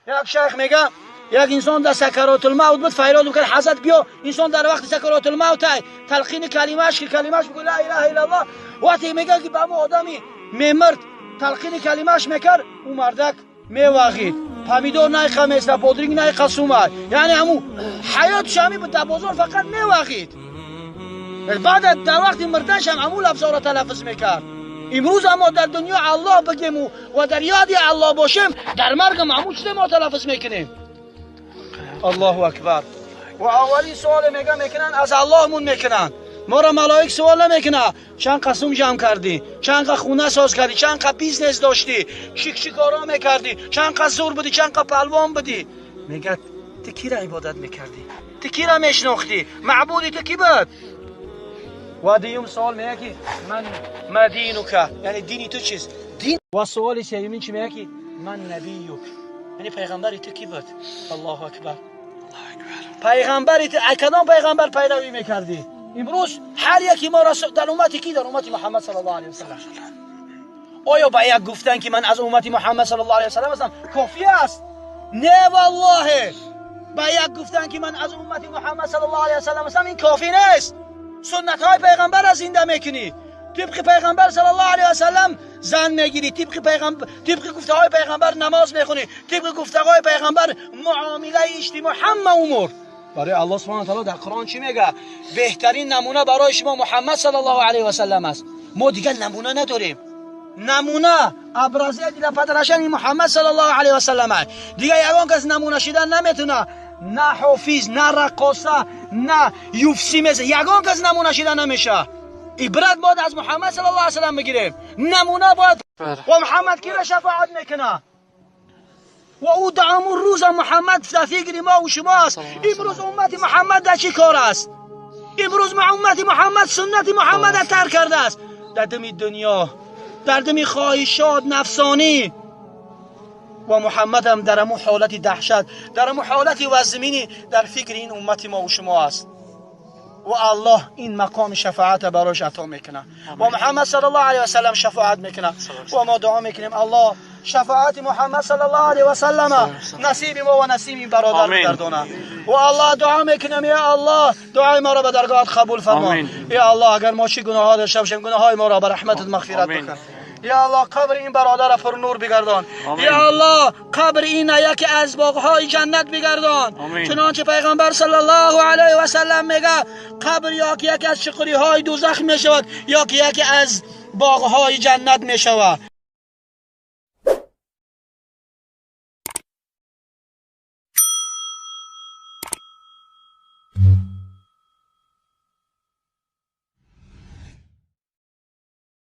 یک شیخ میگه یک انسان در سکرات الموت بود فریاد میکنه حضرت بیا. انسان در وقت سکرات الموت تلقین کلمه‌اش که کلمه‌اش میگه لا اله الا الله. وقتی میگه که به اون آدمی میمرد تلقین کلمه‌اش میکرد اون مردک میوغید. پمیدور نایخه مثل پودرینگ نایخه سومه، یعنی همون حیاتش همی بود در بازار فقط میوغید. بعد در وقت مردنش هم همون لفظا را تلفظ میکرد. امروز اما در دنیا الله بگیم و در یاد الله باشیم، در مرگ همون چیز ما تلفظ میکنیم. الله اکبر. و اولی سوال میکنن از الله مون میکنن. ما را ملائک سوال نمیکنه چند قسم جمع کردی، چند خونه ساز کردی، چند بیزنس داشتی، چی کارا میکردی، چند زور بودی، چند پهلوان بودی. میگه تو کی را عبادت میکردی، تو کی را میشناختی، معبودی تو کی بود. و دیوم سوال میگه که من دینک، یعنی دینی تو چیست دین. و سوال سومی چی میگه که من نبیک، یعنی پیغمبری تو کی بود. الله اکبر. پیغمبری تو کدام پیغمبر پیروی میکردی. امروز هر یکی ما را در امتی کی، در امتی محمد صلی الله علیه و سلم. آیا با یک گفتن که من از امتی محمد صلی الله علیه و سلم هستم کافی است؟ نه والله. با یک گفتن که من از امتی محمد صلی الله علیه و سلم هستم این کافی نیست. سنت های پیغمبر را زنده میکنی، طبق پیغمبر صلی الله علیه و سلم زن میگیری، طبق گفته های پیغمبر نماز میخونی، طبق گفته های پیغمبر معامله اجتماع همه امور. برای الله سبحانه و تعالی در قرآن چی میگه؟ بهترین نمونه برای شما محمد صلی الله علیه و سلم است. ما دیگه نمونه نداریم. نمونه ابرزه دیگه پدرشن محمد صلی الله علیه و سلم است. دیگه یگان کس نمونه شدن نمیتونه. نه حافظ، نه رقاصه، نه یوفسی مثل یگان کس نمونه شدن نمیشه. عبرت باید از محمد صلی الله علیه و سلم بگیریم. نمونه باید. و محمد کی را شفاعت میکنه؟ و او دعامون روز محمد فکر ما و شماست. امروز امت محمد در چی کار است؟ امروز امت محمد سنت محمد را ترک کرده است. در دم دنیا، در دم خواهشات نفسانی. و محمد هم در امو حالت دهشت، در امو حالت وزمینی در فکر این امت ما و شما است. و الله این مقام شفاعت براش عطا میکنه و محمد صلی الله علیه و سلم شفاعت میکنه. و ما دعا میکنیم الله شفاعت محمد صلی الله علیه و سلم نصیب ما و نصیب این برادر بگردونه. و الله دعا میکنیم یا الله دعای ما را به درگاهت قبول فرما. یا الله اگر ما چه گناه ها داشته باشیم گناه های ما را به رحمتت مغفرت بکن. یا الله قبر این برادر را پر نور بگردان. یا الله قبر این یکی از باغ‌های جنت بگردان. چنانچه پیغمبر صلی الله علیه و سلم میگه قبر یا که یکی از شقری‌های دوزخ میشود یا که یکی از باغ‌های جنت میشود.